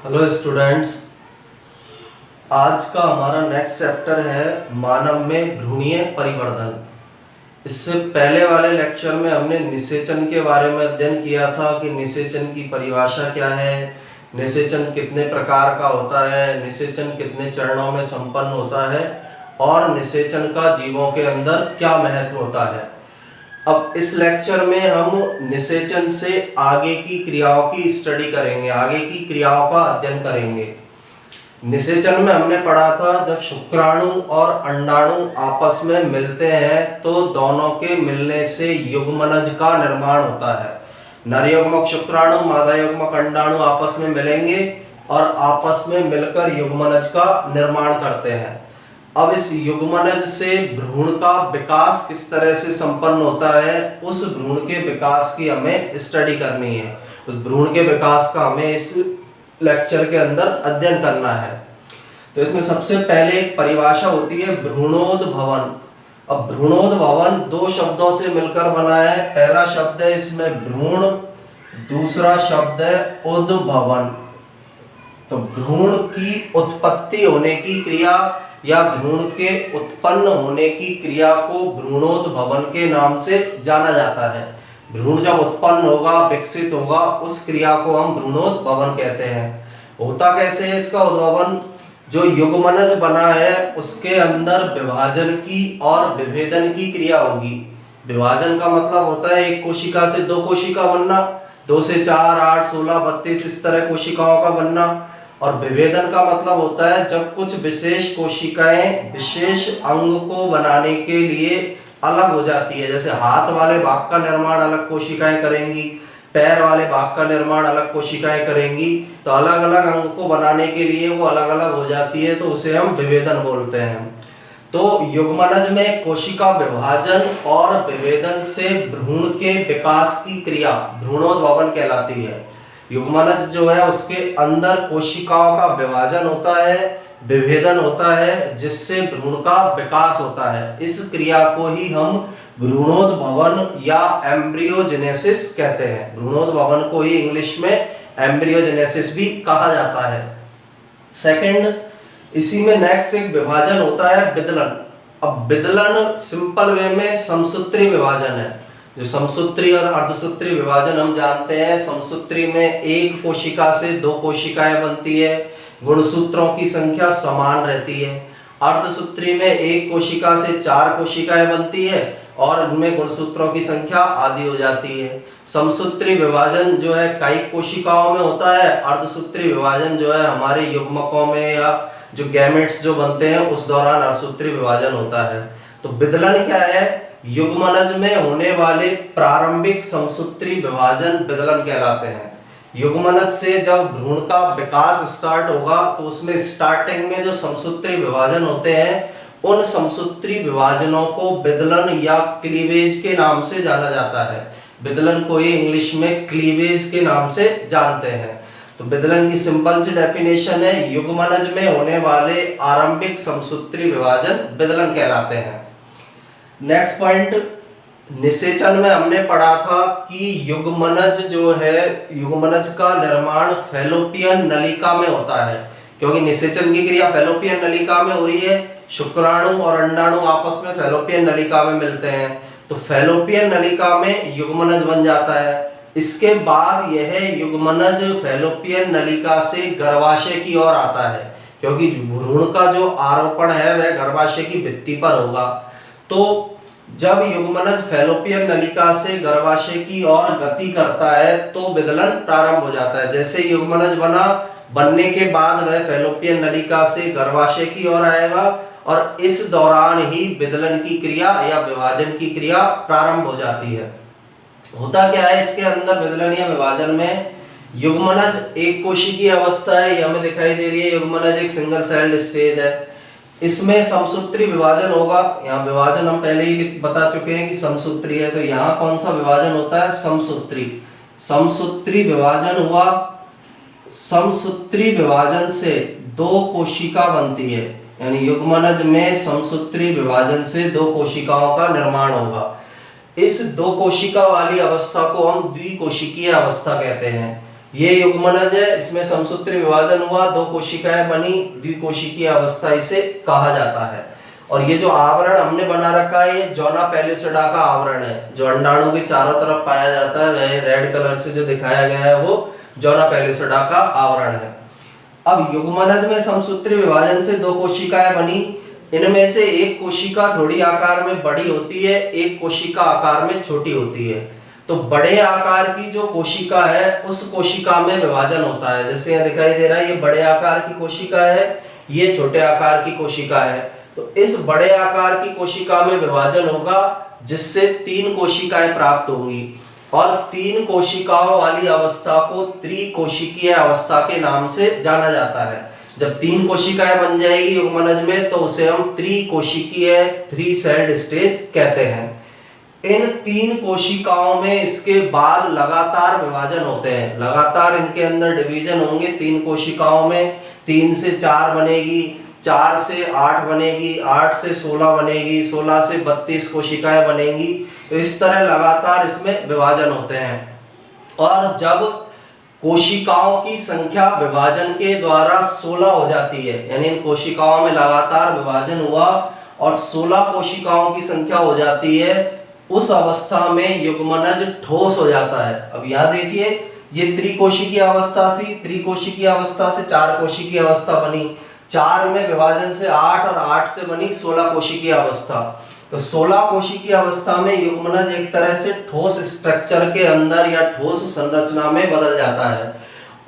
Hello students, आज का हमारा नेक्स्ट चैप्टर है मानव में भ्रूणीय परिवर्धन। इससे पहले वाले लेक्चर में हमने निषेचन के बारे में अध्ययन किया था कि निषेचन की परिभाषा क्या है, निषेचन कितने प्रकार का होता है, निषेचन कितने चरणों में संपन्न होता है और निषेचन का जीवों के अंदर क्या महत्व होता है। अब इस लेक्चर में हम निषेचन से आगे की क्रियाओं की स्टडी करेंगे, आगे की क्रियाओं का अध्ययन करेंगे। निषेचन में हमने पढ़ा था जब शुक्राणु और अंडाणु आपस में मिलते हैं तो दोनों के मिलने से युग्मनज का निर्माण होता है। नरयुग्मक शुक्राणु मादा युग्मक अंडाणु आपस में मिलेंगे और आपस में मिलकर युग्मनज का निर्माण करते हैं। अब इस युग्मनज से भ्रूण का विकास किस तरह से संपन्न होता है, उस भ्रूण के विकास की हमें स्टडी करनी है। उस भ्रूण के विकास का हमें इस लेक्चर के अंदर अध्ययन करना है। तो इसमें सबसे पहले एक परिभाषा होती है भ्रूणोद्भवन। अब भ्रूणोद्भवन दो शब्दों से मिलकर बना है। पहला शब्द है इसमें भ्रूण, दूसरा शब्द है उद्भवन। तो भ्रूण की उत्पत्ति होने की क्रिया या भ्रूण के उत्पन्न होने की क्रिया को भ्रूणोद्भवन के नाम से जाना जाता है। भ्रूण जब उत्पन्न होगा, विकसित होगा, उस क्रिया को हम भ्रूणोद्भवन कहते हैं। होता कैसे है इसका उद्भवन? जो युग्मनज बना है उसके अंदर विभाजन की और विभेदन की क्रिया होगी। विभाजन का मतलब होता है एक कोशिका से दो कोशिका बनना, 2 से 4, 8, 16, 32 इस तरह कोशिकाओं का बनना। और विभेदन का मतलब होता है जब कुछ विशेष कोशिकाएं विशेष अंग को बनाने के लिए अलग हो जाती है। जैसे हाथ वाले भाग का निर्माण अलग कोशिकाएं करेंगी, पैर वाले भाग का निर्माण अलग कोशिकाएं करेंगी। तो अलग अलग अंग को बनाने के लिए वो अलग अलग हो जाती है, तो उसे हम विभेदन बोलते हैं। तो युग्मनज में कोशिका विभाजन और विभेदन से भ्रूण के विकास की क्रिया भ्रूणोद्भवन कहलाती है। युग्मनज जो है उसके अंदर कोशिकाओं का विभाजन होता है, विभेदन होता है, जिससे भ्रूण का विकास होता है। इस क्रिया को ही हम भ्रूणोद्भवन या एम्ब्रियोजेनेसिस कहते हैं। भ्रूणोद्भवन को ही इंग्लिश में एम्ब्रियोजेनेसिस भी कहा जाता है। सेकंड, इसी में नेक्स्ट एक विभाजन होता है विदलन। अब विदलन सिंपल वे में समसूत्री विभाजन है। जो समसूत्री और अर्धसूत्री विभाजन हम जानते हैं, समसूत्री में एक कोशिका से दो कोशिकाएं बनती है, गुणसूत्रों की संख्या समान रहती है। अर्धसूत्री में एक कोशिका से 4 कोशिकाएं बनती है और उनमें गुणसूत्रों की संख्या आधी हो जाती है। समसूत्री विभाजन जो है कई कोशिकाओं में होता है, अर्धसूत्री विभाजन जो है हमारे युग्मकों में या जो गैमेट्स जो बनते हैं उस दौरान अर्धसूत्री विभाजन होता है। तो विदलन क्या है? युग्मनज में होने वाले प्रारंभिक समसूत्री विभाजन विदलन कहलाते हैं। युग्मनज से जब भ्रूण का विकास स्टार्ट होगा तो उसमें स्टार्टिंग में जो समसूत्री विभाजन होते हैं उन समसूत्री विभाजनों को विदलन या क्लीवेज के नाम से जाना जाता है। विदलन को ही इंग्लिश में क्लीवेज के नाम से जानते हैं। तो विदलन की सिंपल सी डेफिनेशन है युग्मनज में होने वाले आरंभिक समसूत्री विभाजन विदलन कहलाते हैं। नेक्स्ट पॉइंट, निषेचन में हमने पढ़ा था कि युग्मनज जो है, युग्मनज का निर्माण फैलोपियन नलिका में होता है। क्योंकि निषेचन की क्रिया फैलोपियन नलिका में हो रही है, शुक्राणु और अंडाणु आपस में फैलोपियन नलिका में मिलते हैं, तो फैलोपियन नलिका में युग्मनज बन जाता है। इसके बाद यह युग्मनज फैलोपियन नलिका से गर्भाशय की ओर आता है, क्योंकि भ्रूण का जो आरोपण है वह गर्भाशय की भित्ति पर होगा। तो जब युग्मनज फैलोपियन नलिका से गर्भाशय की ओर गति करता है तो विदलन प्रारंभ हो जाता है। जैसे युग्मनज बनने के बाद वह फैलोपियन नलिका से गर्भाशय की ओर आएगा और इस दौरान ही विदलन की क्रिया या विभाजन की क्रिया प्रारंभ हो जाती है। होता क्या है इसके अंदर विदलन या विभाजन में? युग्मनज एक कोशिकीय अवस्था है, ये हमें दिखाई दे रही है। युग्मनज एक सिंगल सेल्ड स्टेज है। इसमें समसूत्री विभाजन होगा। यहाँ विभाजन हम पहले ही बता चुके हैं कि समसूत्री है, तो यहाँ कौन सा विभाजन होता है? समसूत्री। समसूत्री विभाजन हुआ। समसूत्री विभाजन से 2 कोशिका बनती है, यानी युग्मनज में समसूत्री विभाजन से 2 कोशिकाओं का निर्माण होगा। इस 2 कोशिका वाली अवस्था को हम द्विकोशिकीय अवस्था कहते हैं। ये युग्मनज है, इसमें समसूत्री विभाजन हुआ, दो कोशिकाएं बनी, द्विकोशिकीय अवस्था इसे कहा जाता है। और ये जो आवरण हमने बना रखा है ये जोना पेलुसिडा का आवरण है, जो अंडाणु के चारों तरफ पाया जाता है, वह रेड कलर से जो दिखाया गया है वो जोना पेलुसिडा का आवरण है। अब युग्मनज में समसूत्री विभाजन से दो कोशिकाएं बनी, इनमें से एक कोशिका थोड़ी आकार में बड़ी होती है, एक कोशिका आकार में छोटी होती है। तो बड़े आकार की जो कोशिका है उस कोशिका में विभाजन होता है, जैसे यहाँ दिखाई दे रहा है ये बड़े आकार की कोशिका है, ये छोटे आकार की कोशिका है। तो इस बड़े आकार की कोशिका में विभाजन होगा जिससे तीन कोशिकाएं प्राप्त होंगी, और तीन कोशिकाओं वाली अवस्था को त्रिकोशिकीय अवस्था के नाम से जाना जाता है। जब तीन कोशिकाएं बन जाएगी युग्मनज में तो उसे हम त्रिकोशिकीय, थ्री सेल्ड स्टेज कहते हैं। इन तीन कोशिकाओं में इसके बाद लगातार विभाजन होते हैं, लगातार इनके अंदर डिवीजन होंगे। तीन कोशिकाओं में 3 से 4 बनेगी, 4 से 8 बनेगी, 8 से 16 बनेगी, 16 से 32 कोशिकाएं बनेंगी। तो इस तरह लगातार इसमें विभाजन होते हैं। और जब कोशिकाओं की संख्या विभाजन के द्वारा 16 हो जाती है, यानी इन कोशिकाओं में लगातार विभाजन हुआ और 16 कोशिकाओं की संख्या हो जाती है, उस अवस्था में युग्मनज ठोस हो जाता है। अब यहाँ देखिए ये त्रिकोशिकीय अवस्था थी, त्रिकोशिकीय अवस्था से 4 कोशिकीय अवस्था बनी, 4 में विभाजन से 8 और 8 से बनी 16 कोशिकीय अवस्था। तो 16 कोशिकीय अवस्था में युग्मनज एक तरह से ठोस स्ट्रक्चर के अंदर या ठोस संरचना में बदल जाता है।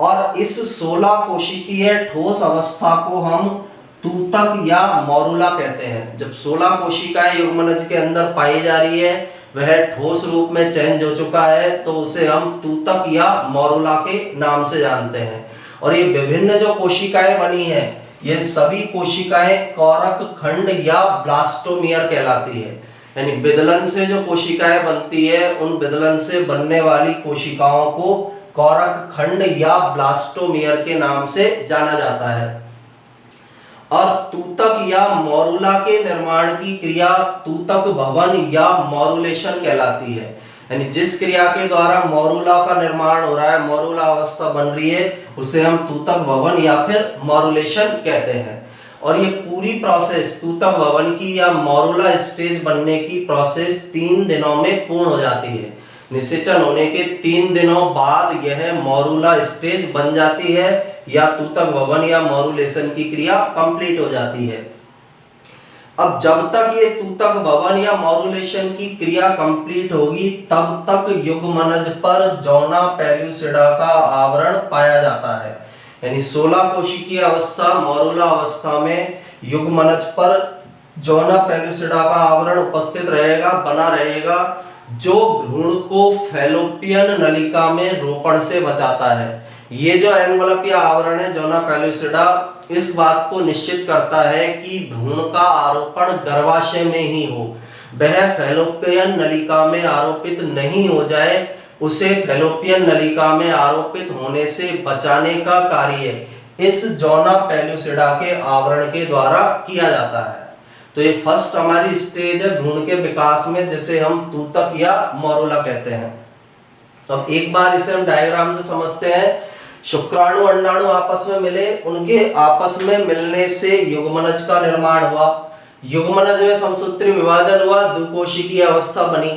और इस 16 कोशिकीय ठोस अवस्था को हम तूतक या मॉरूला कहते हैं। जब 16 कोशिकाएं युग्मनज के अंदर पाई जा रही है, वह ठोस रूप में चेंज हो चुका है, तो उसे हम तूतक या मॉरूला के नाम से जानते हैं। और ये विभिन्न जो कोशिकाएं बनी है, ये सभी कोशिकाएं कोरक खंड या ब्लास्टोमियर कहलाती है। यानी विदलन से जो कोशिकाएं बनती है, उन विदलन से बनने वाली कोशिकाओं को कोरक खंड या ब्लास्टोमियर के नाम से जाना जाता है। और तूतक या मॉरूला के निर्माण की क्रिया तूतक भवन या मॉरूलेशन कहलाती है। यानी जिस क्रिया के द्वारा मॉरूला का निर्माण हो रहा है, मॉरूला अवस्था बन रही है, उसे हम तूतक भवन या फिर मॉरूलेशन कहते हैं। और ये पूरी प्रोसेस तूतक भवन की या मॉरूला स्टेज बनने की प्रोसेस 3 दिनों में पूर्ण हो जाती है। निषेचन होने के 3 दिनों बाद यह मॉरूला स्टेज बन जाती है या तूतक भवन या मॉरूलेशन की क्रिया कंप्लीट हो जाती है। अब जब तक ये तूतक भवन या मॉरूलेशन की क्रिया कंप्लीट होगी, तब तक युग्मनज पर जोना पेलुसिडा का आवरण पाया जाता है। यानी 16 कोशिकीय अवस्था मॉरूला अवस्था में युग्मनज पर जोना पेलुसिडा का आवरण उपस्थित रहेगा, बना रहेगा, जो भ्रूण को फैलोपियन नलिका में रोपण से बचाता है। ये जो एनवलप या आवरण है जोना पेलुसिडा, इस बात को निश्चित करता है कि भ्रूण का आरोपण गर्भाशय में ही हो, वह फैलोपियन नलिका में आरोपित नहीं हो जाए। उसे फैलोपियन नलिका में आरोपित होने से बचाने का कार्य इस जोना पेलुसिडा के आवरण के द्वारा किया जाता है। तो ये फर्स्ट हमारी स्टेज है भ्रूण के विकास में, जिसे हम तूतक या मॉरूला कहते हैं। अब एक बार इसे हम डायग्राम से समझते हैं। शुक्राणु अंडाणु आपस में मिले, उनके आपस में मिलने से युग्मनज का निर्माण हुआ। युग्मनज में समसूत्री विभाजन हुआ, द्विकोशिकीय अवस्था बनी।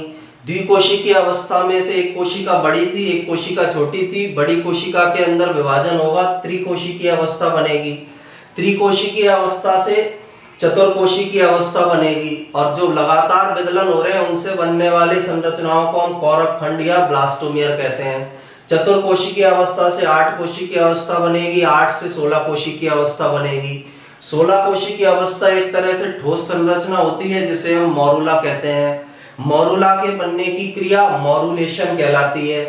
द्विकोशिकीय अवस्था में से एक कोशिका बड़ी थी, एक कोशिका छोटी थी। बड़ी कोशिका के अंदर विभाजन होगा, त्रिकोशिकीय अवस्था बनेगी। त्रिकोशिकीय अवस्था से चतुर्कोशिकीय अवस्था बनेगी। और जो लगातार विदलन हो रहे हैं उनसे बनने वाली संरचनाओं को हम कोरक खंड या ब्लास्टोमियर कहते हैं। चतुर्कोशिकीय अवस्था से 8 कोशिकीय अवस्था बनेगी, 8 से 16 कोशिकीय अवस्था बनेगी। 16 कोशिकीय अवस्था एक तरह से ठोस संरचना होती है, जिसे हम मॉरूला कहते हैं। मॉरूला के बनने की क्रिया मॉरूलेशन कहलाती है।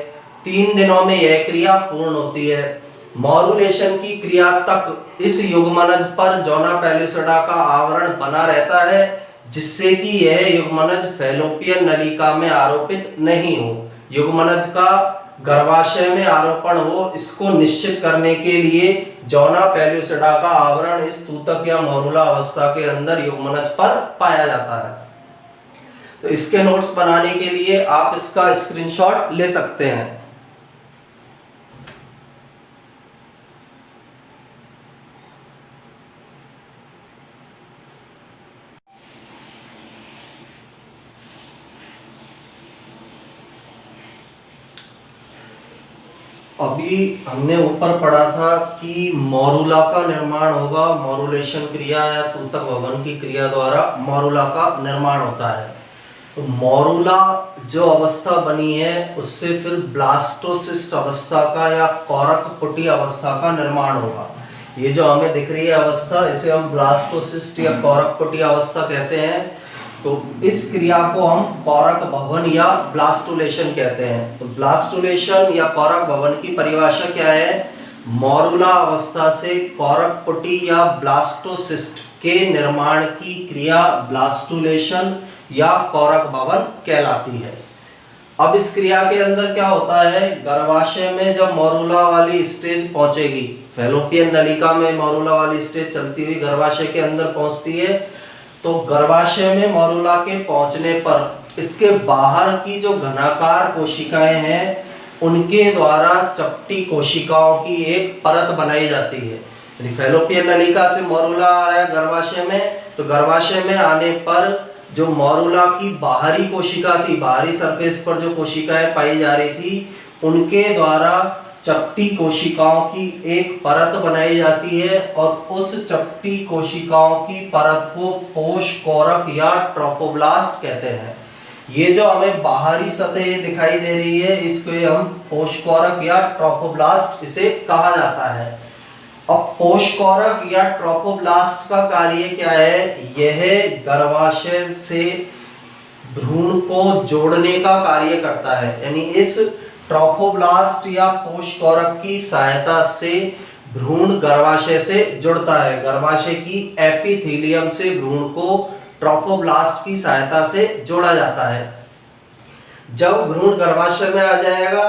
3 दिनों में यह क्रिया पूर्ण होती है। मॉरूलेशन की क्रिया तक इस युग्मनज पर जोना पेलुसिडा का आवरण बना रहता है, जिससे कि यह युग्मनज फैलोपियन नलिका में आरोपित नहीं हो। युग्मनज का गर्भाशय में आरोपण हो, इसको निश्चित करने के लिए जोना पेलुसिडा का आवरण इस तूतक या मॉरूला अवस्था के अंदर युग्मनज पर पाया जाता है। तो इसके नोट्स बनाने के लिए आप इसका स्क्रीनशॉट ले सकते हैं। अभी हमने ऊपर पढ़ा था कि मॉरूला का निर्माण होगा, मॉरूलेशन क्रिया या तूतक भवन की क्रिया द्वारा मॉरूला का निर्माण होता है। तो मॉरूला जो अवस्था बनी है उससे फिर ब्लास्टोसिस्ट अवस्था का या कोरक पुटी अवस्था का निर्माण होगा। ये जो हमें दिख रही है अवस्था, इसे हम ब्लास्टोसिस्ट या कोरक पुटी अवस्था कहते हैं। तो इस क्रिया को हम कोरक भवन या ब्लास्टुलेशन कहते हैं। तो ब्लास्टुलेशन या कोरक भवन की परिभाषा क्या है? मॉरूला अवस्था से कोरक पुटी या ब्लास्टोसिस्ट के निर्माण की क्रिया ब्लास्टुलेशन या कोरक भवन कहलाती है। अब इस क्रिया के अंदर क्या होता है, गर्भाशय में जब मॉरूला वाली स्टेज पहुंचेगी, फैलोपियन नलिका में मॉरूला वाली स्टेज चलती हुई गर्भाशय के अंदर पहुंचती है, तो गर्भाशय में मॉरूला के पहुंचने पर इसके बाहर की जो घनाकार कोशिकाएं हैं उनके द्वारा चपटी कोशिकाओं की एक परत बनाई जाती है। फैलोपियन नलिका से मॉरूला आ रहा है गर्भाशय में, तो गर्भाशय में आने पर जो मॉरूला की बाहरी कोशिका थी, बाहरी सरफेस पर जो कोशिकाएं पाई जा रही थी, उनके द्वारा चपटी कोशिकाओं की एक परत बनाई जाती है और उस चपटी कोशिकाओं की परत को पोष कोरक या ट्रोफोब्लास्ट कहते हैं। ये जो हमें बाहरी सतह दिखाई दे रही है, इसको हम पोष कोरक या ट्रोफोब्लास्ट इसे कहा जाता है। अब पोष कोरक या ट्रोफोब्लास्ट का कार्य क्या है? यह गर्भाशय से भ्रूण को जोड़ने का कार्य करता है, यानी इस ट्रोफोब्लास्ट या पोष कोरक की सहायता से भ्रूण गर्भाशय से जुड़ता है। गर्भाशय की एपिथेलियम से भ्रूण को ट्रोफोब्लास्ट की सहायता से जोड़ा जाता है। जब भ्रूण गर्भाशय में आ जाएगा,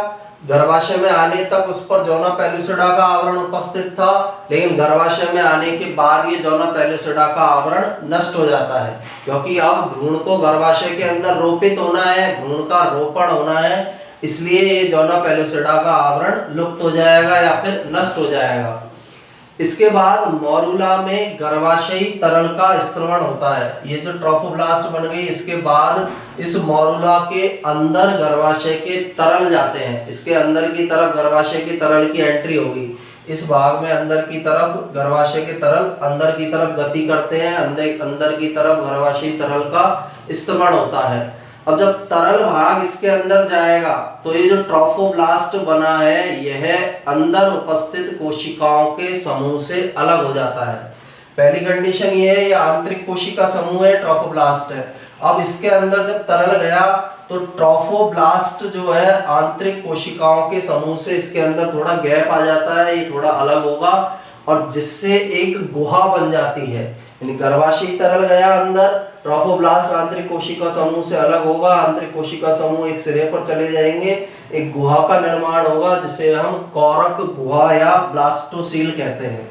गर्भाशय में आने तक उस पर जोना पेलुसिडा का आवरण उपस्थित था, लेकिन गर्भाशय में आने के बाद ये जोना पेलुसिडा का आवरण नष्ट हो जाता है, क्योंकि अब भ्रूण को गर्भाशय के अंदर रोपित होना है, भ्रूण का रोपण होना है, इसलिए ये जोना पेलुसिडा का आवरण लुप्त हो जाएगा या फिर नष्ट हो जाएगा। इसके बाद मॉरूला में गर्भाशयी तरल का स्त्रवण होता है। ये जो ट्रोफोब्लास्ट बन गई, इसके बाद इस मॉरूला के अंदर गर्भाशय के तरल जाते हैं। इसके अंदर की तरफ गर्भाशय की तरल की एंट्री होगी। इस भाग में अंदर की तरफ गर्भाशय के तरल अंदर की तरफ गति करते हैं, अंदर की तरफ गर्भाशयी तरल का स्त्रवण होता है। अब जब तरल भाग इसके अंदर जाएगा तो ये जो ट्रोफोब्लास्ट बना है यह अंदर उपस्थित कोशिकाओं के समूह से अलग हो जाता है। पहली कंडीशन ये है, ये आंतरिक कोशिका समूह है, ट्रोफोब्लास्ट है। अब इसके अंदर जब तरल गया तो ट्रोफोब्लास्ट जो है आंतरिक कोशिकाओं के समूह से इसके अंदर थोड़ा गैप आ जाता है, ये थोड़ा अलग होगा और जिससे एक गुहा बन जाती है। यानी गर्भाशयी तरल गया अंदर, ट्रोफोब्लास्ट आंतरिक कोशिका समूह से अलग होगा, आंतरिक कोशिका समूह एक सिरे पर चले जाएंगे, एक गुहा का निर्माण होगा जिसे हम कोरक गुहा या ब्लास्टोसील कहते हैं।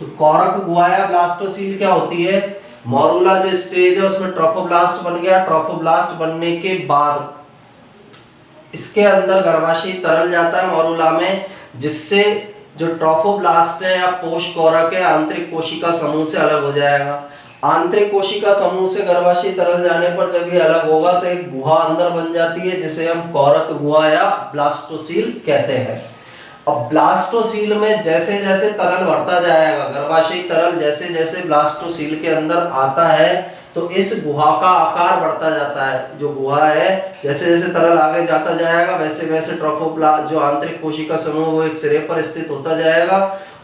तो कोरक गुहा या ब्लास्टोसील क्या होती है? मॉरूला जो स्टेज है उसमें ट्रोफोब्लास्ट बन गया, ट्रोफोब्लास्ट बनने के बाद इसके अंदर गर्भाशयी तरल जाता है मॉरूला में, जिससे जो ट्रोफोब्लास्ट है या पोष कोरक है आंतरिक कोशिका समूह से अलग हो जाएगा। आंतरिक कोशिका समूह से गर्भाशयी तरल जाने पर जब ये अलग होगा तो एक गुहा अंदर बन जाती है जिसे हम कोरक गुहा या ब्लास्टोसील कहते हैं। अब ब्लास्टोसील में जैसे जैसे तरल बढ़ता जाएगा, गर्भाशयी तरल जैसे जैसे ब्लास्टोसील के अंदर आता है तो इस गुहा का आकार बढ़ता जाता है। जो गुहा है जैसे जैसे तरल आगे जाता जाएगा वैसे वैसे ट्रोफोब्लास्ट जो आंतरिक कोशिका समूह वो एक सिरे पर स्थित होता जाएगा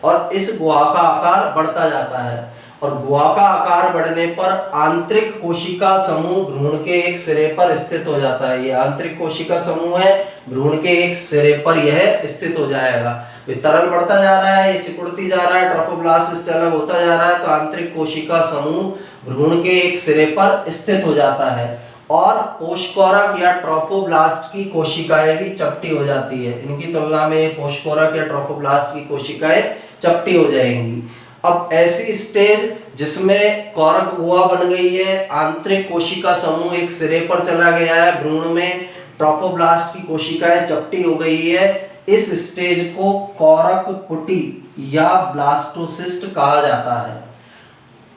और इस गुहा का आकार बढ़ता जाता है। और गुहा का आकार बढ़ने पर आंतरिक कोशिका समूह भ्रूण के एक सिरे पर स्थित हो जाता है। ये आंतरिक कोशिका समूह है, भ्रूण के एक सिरे पर यह स्थित हो जाएगा। तरल बढ़ता जा रहा है, ये सिकुड़ती जा रहा है, ट्रोफोब्लास्ट इससे अलग होता जा रहा है, तो आंतरिक कोशिका समूह भ्रूण के एक सिरे पर स्थित हो जाता है और पोषकोरक या ट्रोफोब्लास्ट की कोशिकाएं भी चपटी हो जाती है। इनकी तुलना में पोषकोरक या ट्रोफोब्लास्ट की कोशिकाएं चपटी हो जाएंगी। अब ऐसी स्टेज जिसमें कोरक गुहा बन गई है, आंतरिक कोशिका समूह एक सिरे पर चला गया है, भ्रूण में ट्रोफोब्लास्ट की कोशिकाएं चपटी हो गई है, इस स्टेज को कोरक पुटी या ब्लास्टोसिस्ट कहा जाता है।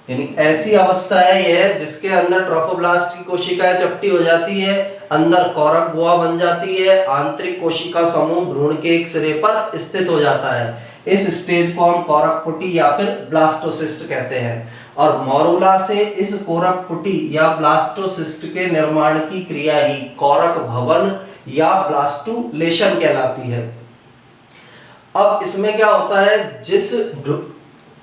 यानी ऐसी अवस्था है यह जिसके अंदर ट्रोफोब्लास्ट की कोशिकाएं चपटी हो जाती है, अंदर कोरक गुहा बन जाती है, आंतरिक कोशिका समूह भ्रूण के एक सिरे पर स्थित हो जाता है। इस स्टेज को हम कोरक पुटी या फिर ब्लास्टोसिस्ट कहते हैं। और मॉरूला से इस कोरक पुटी या ब्लास्टोसिस्ट के निर्माण की क्रिया ही कोरक भवन या ब्लास्टुलेशन कहलाती है। अब इसमें क्या होता है,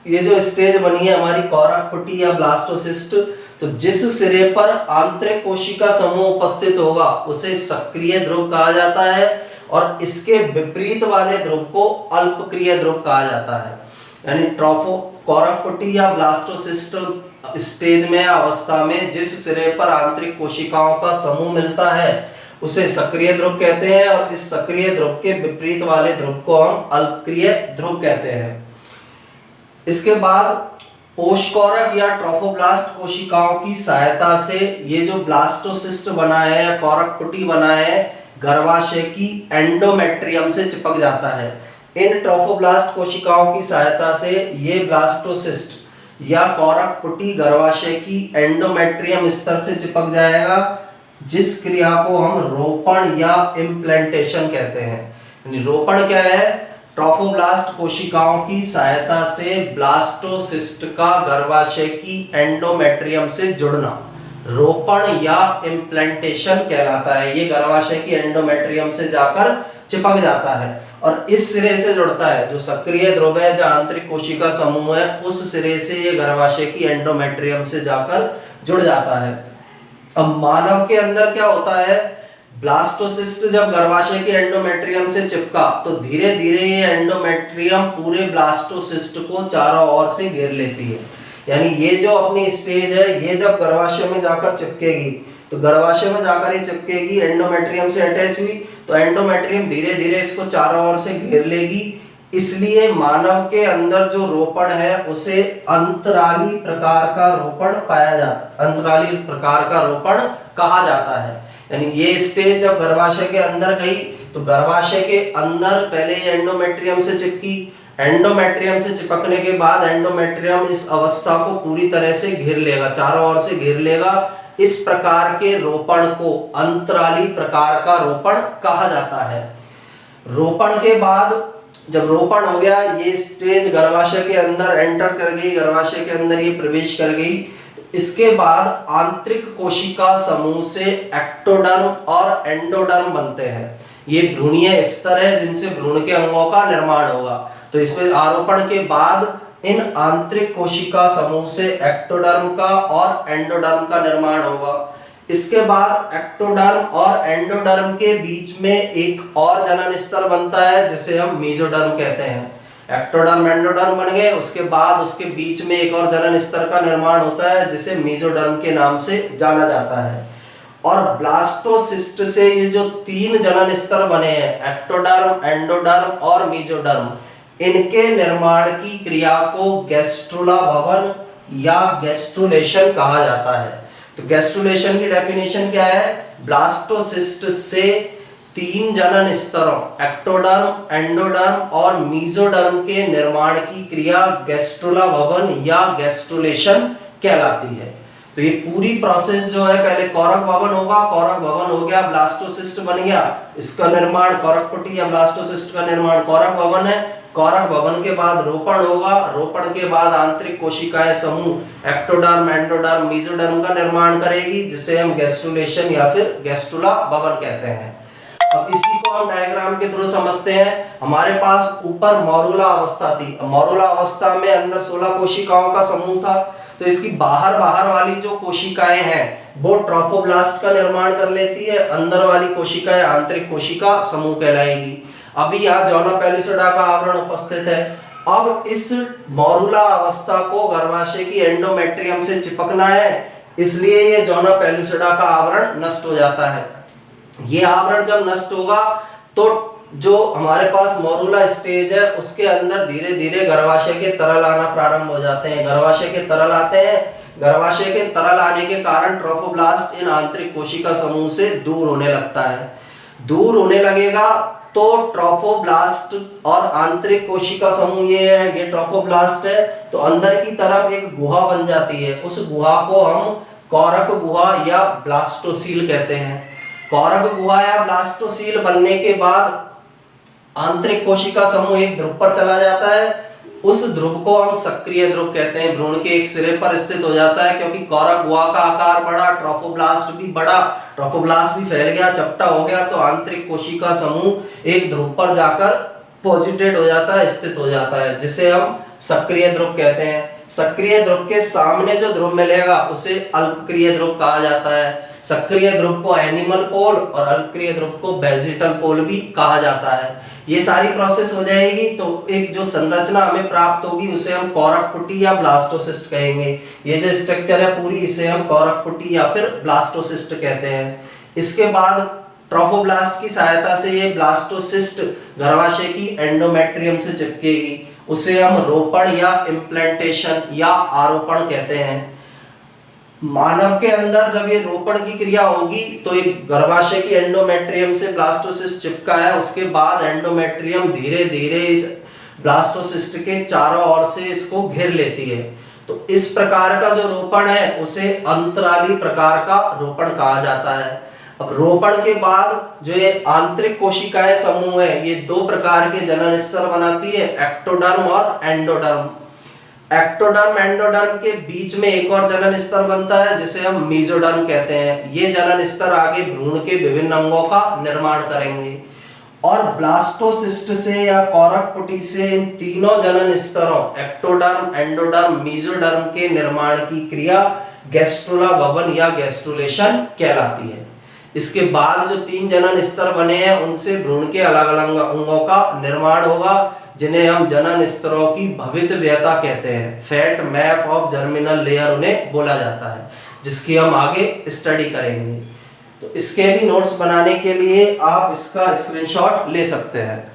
ये जो स्टेज बनी है हमारी कोरक पुटी या ब्लास्टोसिस्ट, तो जिस सिरे पर आंतरिक कोशिका समूह उपस्थित होगा उसे सक्रिय ध्रुव कहा जाता है और इसके विपरीत वाले ध्रुव को अल्पक्रिय ध्रुव कहा जाता है। यानी कोरक पुटी या ब्लास्टोसिस्ट स्टेज में अवस्था में जिस सिरे पर आंतरिक कोशिकाओं का समूह मिलता है उसे सक्रिय ध्रुव कहते हैं और इस सक्रिय ध्रुव के विपरीत वाले ध्रुव को हम अल्पक्रिय ध्रुव कहते हैं। इसके बाद पोषकोरक या ट्रोफोब्लास्ट कोशिकाओं की सहायता से ये जो ब्लास्टोसिस्ट बना है या कोरक पुटी बना है गर्भाशय की एंडोमेट्रियम से चिपक जाता है। इन ट्रोफोब्लास्ट कोशिकाओं की सहायता से ये ब्लास्टोसिस्ट या कोरक पुटी गर्भाशय की एंडोमेट्रियम स्तर से चिपक जाएगा, जिस क्रिया को हम रोपण या इम्प्लांटेशन कहते हैं। रोपण क्या है, ट्रोफोब्लास्ट कोशिकाओं की सहायता से ब्लास्टोसिस्ट का गर्भाशय की एंडोमेट्रियम से जुड़ना रोपण या इम्प्लांटेशन कहलाता है। ये गर्भाशय की एंडोमेट्रियम से जाकर चिपक जाता है और इस सिरे से जुड़ता है, जो सक्रिय ध्रुव है, जो आंतरिक कोशिका समूह है, उस सिरे से ये गर्भाशय की एंडोमेट्रियम से जाकर जुड़ जाता है। अब मानव के अंदर क्या होता है, ब्लास्टोसिस्ट जब गर्भाशय के एंडोमेट्रियम से चिपका तो धीरे धीरे ये एंडोमेट्रियम पूरे ब्लास्टोसिस्ट को चारों ओर से घेर लेती है। यानी ये जो अपनी स्टेज है, ये जब गर्भाशय में जाकर चिपकेगी तो गर्भाशय में जाकर ये चिपकेगी, एंडोमेट्रियम से अटैच हुई तो एंडोमेट्रियम धीरे धीरे इसको चारों ओर से घेर लेगी। इसलिए मानव के अंदर जो रोपण है उसे अंतराली प्रकार का रोपण पाया जाता है, अंतराली प्रकार का रोपण कहा जाता है। यानी ये स्टेज जब गर्भाशय के अंदर गई तो गर्भाशय के अंदर पहले एंडोमेट्रियम से चिपकी, एंडोमेट्रियम से चिपकने के बाद एंडोमेट्रियम इस अवस्था को पूरी तरह से घेर लेगा, चारों ओर से घेर लेगा। इस प्रकार के रोपण को अंतराली प्रकार का रोपण कहा जाता है। रोपण के बाद जब रोपण हो गया, ये स्टेज गर्भाशय के अंदर एंटर कर गई, गर्भाशय के अंदर ये प्रवेश कर गई, इसके बाद आंतरिक कोशिका समूह से एक्टोडर्म और एंडोडर्म बनते हैं। ये भ्रूणीय स्तर है जिनसे भ्रूण के अंगों का निर्माण होगा। तो इसमें आरोपण के बाद इन आंतरिक कोशिका समूह से एक्टोडर्म का और एंडोडर्म का निर्माण होगा। इसके बाद एक्टोडर्म और एंडोडर्म के बीच में एक और जनन स्तर बनता है जिसे हम मेसोडर्म कहते हैं। एक्टोडर्म एंडोडर्म बन गए, उसके बाद उसके बीच में एक और जनन स्तर का निर्माण होता है जिसे मेसोडर्म के नाम से जाना जाता है। और ब्लास्टोसिस्ट से ये जो तीन जनन स्तर बने हैं, एक्टोडर्म, एंडोडर्म और मेसोडर्म, इनके निर्माण की क्रिया को गैस्ट्रुला भवन या गैस्ट्रुलेशन कहा जाता है। तो गैस्ट्रुलेशन की डेफिनेशन क्या है, ब्लास्टोसिस्ट से तीन जनन स्तरों एक्टोडर्म, एंडोडर्म और मेसोडर्म के निर्माण की क्रिया गैस्ट्रुला भवन या गैस्ट्रुलेशन कहलाती है। तो ये पूरी प्रोसेस जो है, पहले कोरक भवन होगा, कोरक भवन हो गया, ब्लास्टोसिस्ट बन गया, इसका निर्माण कोरक पुटी या ब्लास्टोसिस्ट का निर्माण कोरक भवन है। कोरक भवन के बाद रोपण होगा, रोपण के बाद आंतरिक कोशिकाएं समूह एक्टोडर्म, एंडोडर्म, मेसोडर्म का निर्माण करेगी जिसे हम गैस्ट्रुलेशन या फिर गैस्ट्रुला भवन कहते हैं। अब इसी को हम डायग्राम के थ्रू समझते हैं। हमारे पास ऊपर मॉरूला अवस्था थी, मॉरूला अवस्था में अंदर 16 कोशिकाओं का समूह था। तो इसकी बाहर वाली जो कोशिकाएं हैं वो ट्रोफोब्लास्ट का निर्माण कर लेती है, अंदर वाली कोशिकाएं आंतरिक कोशिका समूह कहलाएगी। अभी यहाँ जॉना पेलुसिडा का आवरण उपस्थित है। अब इस मॉरूला अवस्था को गर्भाशय की एंडोमेट्रियम से चिपकना है, इसलिए ये जॉना पेलुसिडा का आवरण नष्ट हो जाता है। ये आवरण जब नष्ट होगा तो जो हमारे पास मॉरूला स्टेज है उसके अंदर धीरे धीरे गर्भाशय के तरल आना प्रारंभ हो जाते हैं। गर्भाशय के तरल आते हैं, गर्भाशय के तरल आने के कारण ट्रोफोब्लास्ट इन आंतरिक कोशिका समूह से दूर होने लगता है। दूर होने लगेगा तो ट्रोफोब्लास्ट और आंतरिक कोशिका समूह ये ट्रोफोब्लास्ट है, तो अंदर की तरफ एक गुहा बन जाती है, उस गुहा को हम कौरक गुहा या ब्लास्टोसील कहते हैं। कौरक गुहा या ब्लास्टोसील बनने के बाद आंतरिक कोशिका समूह एक ध्रुव पर चला जाता है, उस ध्रुव को हम सक्रिय ध्रुव कहते हैं। भ्रूण के एक सिरे पर स्थित हो जाता है, क्योंकि कौरक गुहा का आकार बड़ा, ट्रोफोब्लास्ट भी बड़ा, ट्रोफोब्लास्ट भी फैल गया, चपटा हो गया, तो आंतरिक कोशिका समूह एक ध्रुव पर जाकर पोजिटेड हो जाता है, स्थित हो जाता है, जिसे हम सक्रिय ध्रुव कहते हैं। सक्रिय ध्रुव के सामने जो ध्रुव मिलेगा उसे अल्पक्रिय ध्रुव कहा जाता है। सक्रिय ध्रुव को एनिमल पोल और अल्पक्रिय ध्रुव को वेजिटल पोल भी कहा जाता है। ये सारी प्रोसेस हो जाएगी तो एक जो संरचना हमें प्राप्त होगी उसे हम कौरक पुटी या ब्लास्टोसिस्ट कहेंगे। ये जो स्ट्रक्चर है पूरी, इसे हम कौरक पुटी या फिर ब्लास्टोसिस्ट कहते हैं। इसके बाद ट्रोफोब्लास्ट की सहायता से ये ब्लास्टोसिस्ट गर्भाशय की एंडोमेट्रियम से चिपकेगी, उसे हम रोपण या इम्प्लांटेशन या आरोपण कहते हैं। मानव के अंदर जब ये रोपण की क्रिया होगी तो एक गर्भाशय की एंडोमेट्रियम से ब्लास्टोसिस्ट चिपका है, उसके बाद एंडोमेट्रियम धीरे धीरे इस ब्लास्टोसिस्ट के चारों ओर से इसको घेर लेती है। तो इस प्रकार का जो रोपण है उसे अंतराली प्रकार का रोपण कहा जाता है। अब रोपण के बाद जो ये आंतरिक कोशिकाएं समूह है ये दो प्रकार के जनन स्तर बनाती है, एक्टोडर्म और एंडोडर्म। एक्टोडर्म एंडोडर्म के बीच में एक और जनन स्तर बनता है जिसे हम मेसोडर्म कहते हैं। ये जनन स्तर आगे भ्रूण के विभिन्न अंगों का निर्माण करेंगे। और ब्लास्टोसिस्ट से या कौरक पुटी से इन तीनों जनन स्तरों एक्टोडर्म, एंडोडर्म, मेसोडर्म के निर्माण की क्रिया गैस्ट्रुला भवन या गैस्ट्रुलेशन कहलाती है। इसके बाद जो तीन जनन स्तर बने हैं उनसे भ्रूण के अलग अलग अंगों का निर्माण होगा, जिन्हें हम जनन स्तरों की भवितव्यता कहते हैं। Fat map of germinal layer उन्हें बोला जाता है, जिसकी हम आगे स्टडी करेंगे। तो इसके भी नोट्स बनाने के लिए आप इसका स्क्रीनशॉट ले सकते हैं।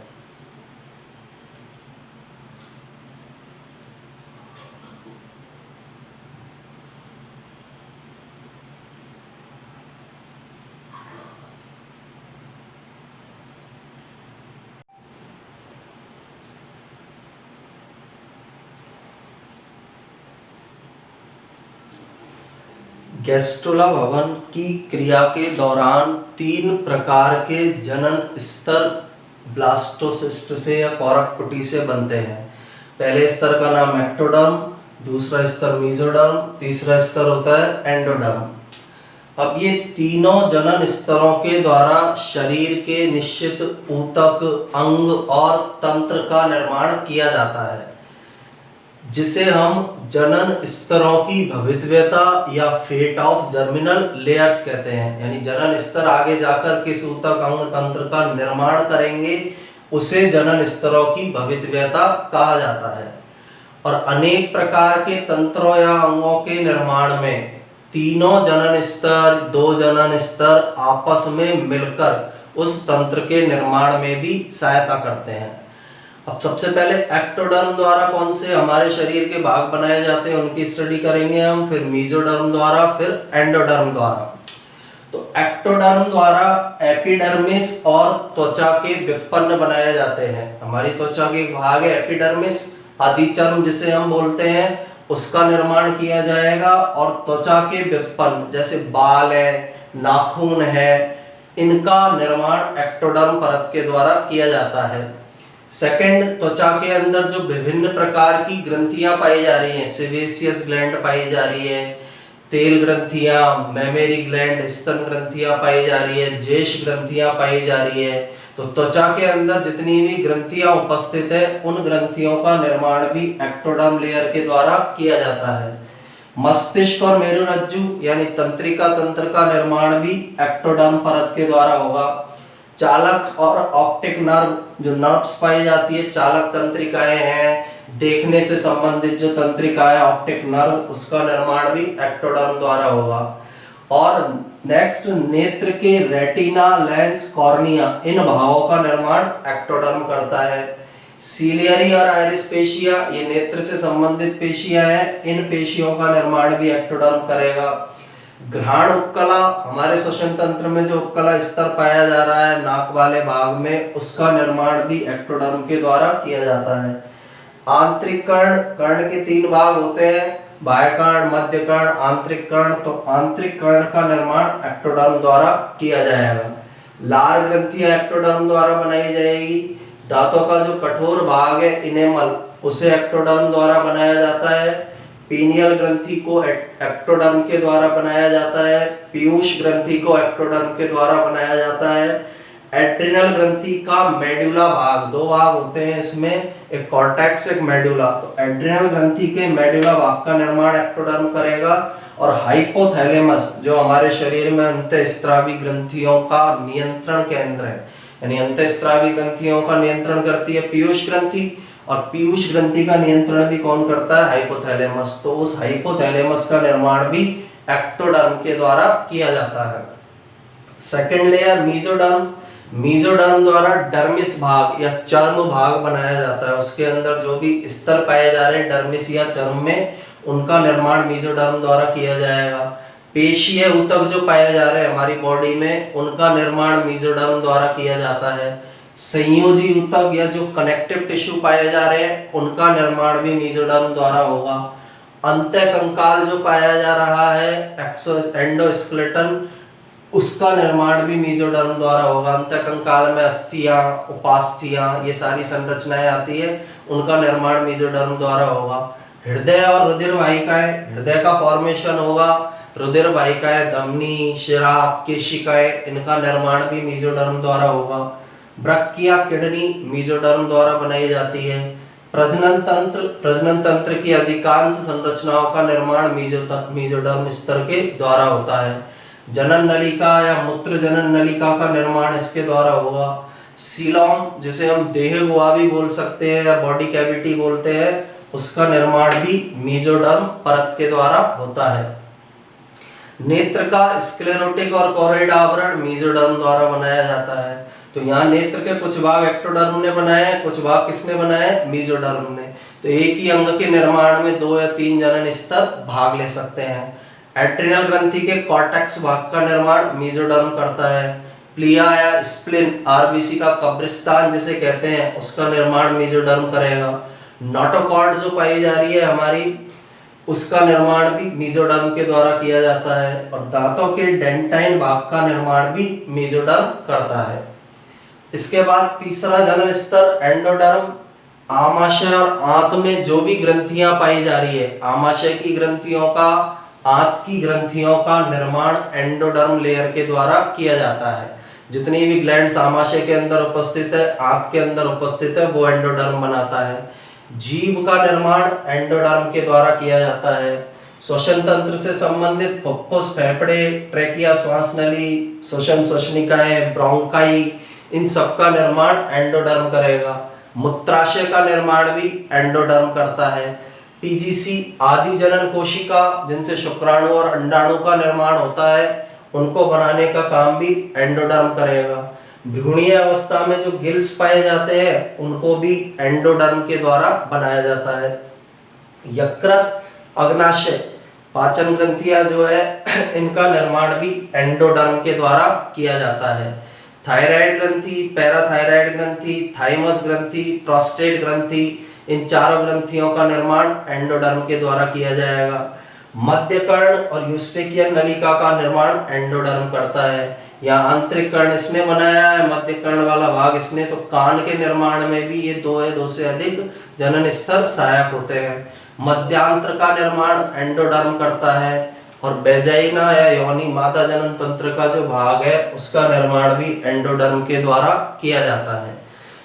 गैस्ट्रुला भवन की क्रिया के दौरान तीन प्रकार के जनन स्तर ब्लास्टोसिस्ट से या कौरक पुटी से बनते हैं। पहले स्तर का नाम एक्टोडर्म, दूसरा स्तर मेसोडर्म, तीसरा स्तर होता है एंडोडर्म। अब ये तीनों जनन स्तरों के द्वारा शरीर के निश्चित ऊतक, अंग और तंत्र का निर्माण किया जाता है, जिसे हम जनन स्तरों की भवितव्यता या फेट ऑफ जर्मिनल लेयर्स कहते हैं। यानी जनन स्तर आगे जाकर किस ऊतक, अंग, तंत्र का निर्माण करेंगे उसे जनन स्तरों की भवितव्यता कहा जाता है। और अनेक प्रकार के तंत्रों या अंगों के निर्माण में तीनों जनन स्तर, दो जनन स्तर आपस में मिलकर उस तंत्र के निर्माण में भी सहायता करते हैं। अब सबसे पहले एक्टोडर्म द्वारा कौन से हमारे शरीर के भाग बनाए जाते हैं उनकी स्टडी करेंगे हम, फिर मेसोडर्म द्वारा, फिर एंडोडर्म द्वारा। तो एक्टोडर्म द्वारा एपिडर्मिस और त्वचा के व्युत्पन्न बनाए जाते हैं। हमारी त्वचा के भाग है एपिडर्मिस, अधिचर्म जिसे हम बोलते हैं, उसका निर्माण किया जाएगा। और त्वचा के व्युत्पन्न जैसे बाल है, नाखून है, इनका निर्माण एक्टोडर्म परत के द्वारा किया जाता है। सेकंड, त्वचा के अंदर जो विभिन्न प्रकार की ग्रंथियां पाई जा रही हैं, सेबेसियस ग्लैंड पाई जा रही है, तेल ग्रंथियां, मेमेरी ग्लैंड, स्तन ग्रंथियां पाई जा रही है, जेश ग्रंथियां पाई जा रही है। तो त्वचा के अंदर जितनी भी ग्रंथियां उपस्थित है उन ग्रंथियों का निर्माण भी एक्टोडर्म लेयर के द्वारा किया जाता है। मस्तिष्क और मेरुरज्जु यानी तंत्रिका तंत्र का निर्माण भी एक्टोडर्म परत के द्वारा होगा। चालक और ऑप्टिक नर्व जो नर्व्स पाई जाती है, चालक तंत्रिकाएं हैं, देखने से संबंधित जो तंत्रिकाएं ऑप्टिक नर्व, उसका निर्माण भी एक्टोडर्म द्वारा होगा। और नेक्स्ट, नेत्र के रेटिना, लेंस, कॉर्निया, इन भागों का निर्माण एक्टोडर्म करता है। सीलियरी और आइरिस पेशियां, ये नेत्र से संबंधित पेशियां हैं, इन पेशियों का निर्माण भी एक्टोडर्म करेगा। घ्राण उपकला, हमारे श्वसन तंत्र में जो उपकला स्तर पाया जा रहा है नाक वाले भाग में, उसका निर्माण भी एक्टोडर्म के द्वारा किया जाता है। आंतरिक कर्ण, कर्ण के 3 भाग होते हैं, बाह्य कर्ण, मध्य कर्ण, आंतरिक कर्ण। तो आंतरिक कर्ण का निर्माण एक्टोडर्म द्वारा किया जाएगा। लार ग्रंथियां एक्टोडर्म द्वारा बनाई जाएगी। दांतों का जो कठोर भाग है इनेमल, उसे एक्टोडर्म द्वारा बनाया जाता है। पीनियल ग्रंथि को एक्टोडर्म के द्वारा बनाया जाता है। पीयूष ग्रंथि को एक्टोडर्म के द्वारा बनाया जाता है। एड्रिनल ग्रंथि का मेडुला भाग, 2 भाग होते हैं इसमें, एक कॉर्टेक्स एक मेडुला। तो एड्रिनल ग्रंथि के मेडुला भाग का निर्माण एक्टोडर्म करेगा। और हाइपोथैलेमस जो हमारे शरीर में अंतःस्रावी ग्रंथियों का नियंत्रण केंद्र है, यानी अंतःस्रावी ग्रंथियों का नियंत्रण करती है पीयूष ग्रंथि, और पीयूष ग्रंथि का नियंत्रण भी कौन करता है? हाइपोथैलेमस। तो उस हाइपोथैलेमस का निर्माण भी एक्टोडर्म के द्वारा किया जाता है। सेकेंड लेयर मीजोडर्म, मीजोडर्म द्वारा डर्मिस भाग या चर्म भाग बनाया जाता है। उसके अंदर जो भी स्तर पाए जा रहे हैं डर्मिस या चर्म में, उनका निर्माण मीजोडर्म द्वारा किया जाएगा। पेशीय ऊतक जो पाए जा रहे हैं हमारी बॉडी में, उनका निर्माण मीजोडर्म द्वारा किया जाता है। संयोजी ऊतक या जो कनेक्टिव टिश्यू पाए जा रहे हैं, उनका निर्माण भी मीजोडर्म द्वारा होगा। अंतःकंकाल जो पाया जा रहा है एंडोस्केलेटन, उसका निर्माण भी मीजोडर्म द्वारा होगा। अंतःकंकाल में अस्थियां, उपास्थियां, ये सारी संरचनाएं आती है, उनका निर्माण मीजोडर्म द्वारा होगा। हृदय और रुधिर वाहिकाएं, हृदय का फॉर्मेशन होगा। रुधिर वाहिकाएं, धमनी, शिरा, केशिकाएं, इनका निर्माण भी मीजोडर्म द्वारा होगा। वृक्क या किडनी मीजोडर्म द्वारा बनाई जाती है। प्रजनन तंत्र की अधिकांश संरचनाओं का निर्माण मीजोडर्म स्तर के द्वारा होता है। जनन नलिका या मूत्र जनन नलिका का निर्माण इसके द्वारा होगा। सीलोम, जिसे हम देह गुहा भी बोल सकते हैं या बॉडी कैविटी बोलते हैं, उसका निर्माण भी मीजोडर्म परत के द्वारा होता है। नेत्र का स्क्लेरोटिक और कोरोइड आवरण मीजोडर्म द्वारा बनाया जाता है। तो यहाँ नेत्र के कुछ भाग एक्टोडर्म ने बनाए हैं, कुछ भाग किसने बनाए? मीजोडर्म ने। तो एक ही अंग के निर्माण में 2 या 3 जनन स्तर भाग ले सकते हैं। एड्रिनल ग्रंथि के कॉर्टेक्स भाग का निर्माण मीजोडर्म करता है। प्लिया या स्प्लिन, आरबीसी का कब्रिस्तान जिसे कहते हैं, उसका निर्माण मीजोडर्म करेगा। नोटोकॉर्ड जो पाई जा रही है हमारी, उसका निर्माण भी मीजोडर्म के द्वारा किया जाता है। और दांतों के डेंटाइन भाग का निर्माण भी मीजोडर्म करता है। इसके बाद तीसरा जनन स्तर एंडोडर्म। आमाशय और आंत में जो भी ग्रंथियां पाई जा रही है, आमाशय की ग्रंथियों का, आंत की ग्रंथियों का निर्माण एंडोडर्म लेयर के द्वारा किया जाता है। जितनी भी ग्लैंड्स आमाशय के अंदर उपस्थित है, आंत के अंदर उपस्थित है, वो एंडोडर्म बनाता है। जीभ का निर्माण एंडोडर्म के द्वारा किया जाता है। श्वसन तंत्र से संबंधित फुफ्फुस, फेफड़े, ट्रेकिया, श्वास नली, श्वसन श्वसनिकाएं, ब्रोंकाई, इन सब का निर्माण एंडोडर्म करेगा। मूत्राशय का निर्माण भी एंडोडर्म करता है। टीजीसी आदि जनन कोशिका, जिनसे शुक्राणु और अंडाणु का निर्माण होता है, उनको बनाने का काम भी एंडोडर्म करेगा। भ्रूणीय अवस्था में जो गिल्स पाए जाते हैं, उनको भी एंडोडर्म के द्वारा बनाया जाता है। यकृत, अग्नाशय, पाचन ग्रंथियां जो है इनका निर्माण भी एंडोडर्म के द्वारा किया जाता है। थायराइड ग्रंथि, पैराथायराइड ग्रंथि, थाइमस ग्रंथि, प्रोस्टेट ग्रंथि, इन चारों ग्रंथियों का निर्माण एंडोडर्म के द्वारा किया जाएगा। मध्य कर्ण और यूस्टेकियन नलिका का निर्माण एंडोडर्म करता है। यहाँ आंतरिक कर्ण इसने बनाया है, मध्य कर्ण वाला भाग इसने। तो कान के निर्माण में भी ये 2 या 2 से अधिक जनन स्तर सहायक होते हैं। मध्यांत्र का निर्माण एंडोडर्म करता है। और वेजाइना या योनि, मादा जनन तंत्र का जो भाग है, उसका निर्माण भी एंडोडर्म के द्वारा किया जाता है।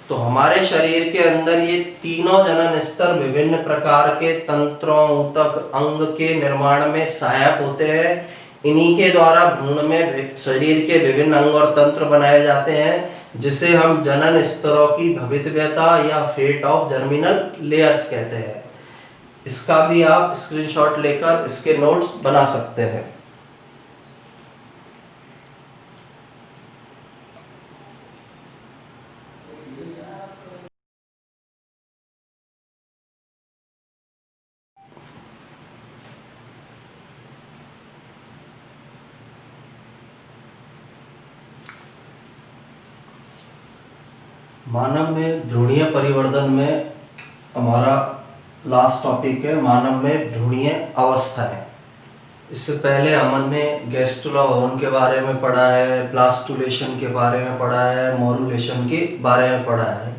तो हमारे शरीर के अंदर ये तीनों जनन स्तर विभिन्न प्रकार के तंत्रों, ऊतक, अंग के निर्माण में सहायक होते हैं। इन्हीं के द्वारा भ्रूण में शरीर के विभिन्न अंग और तंत्र बनाए जाते हैं, जिसे हम जनन स्तरों की भवितव्यता या फेट ऑफ जर्मिनल लेयर्स कहते हैं। इसका भी आप स्क्रीनशॉट लेकर इसके नोट्स बना सकते हैं। मानव में भ्रूणीय परिवर्तन में हमारा लास्ट टॉपिक है मानव में भ्रूणीय अवस्थाएं। इससे पहले हमने गैस्ट्रुला ओवन के बारे में पढ़ा है, ब्लास्टुलेशन के बारे में पढ़ा है, मोरुलेशन के बारे में पढ़ा है।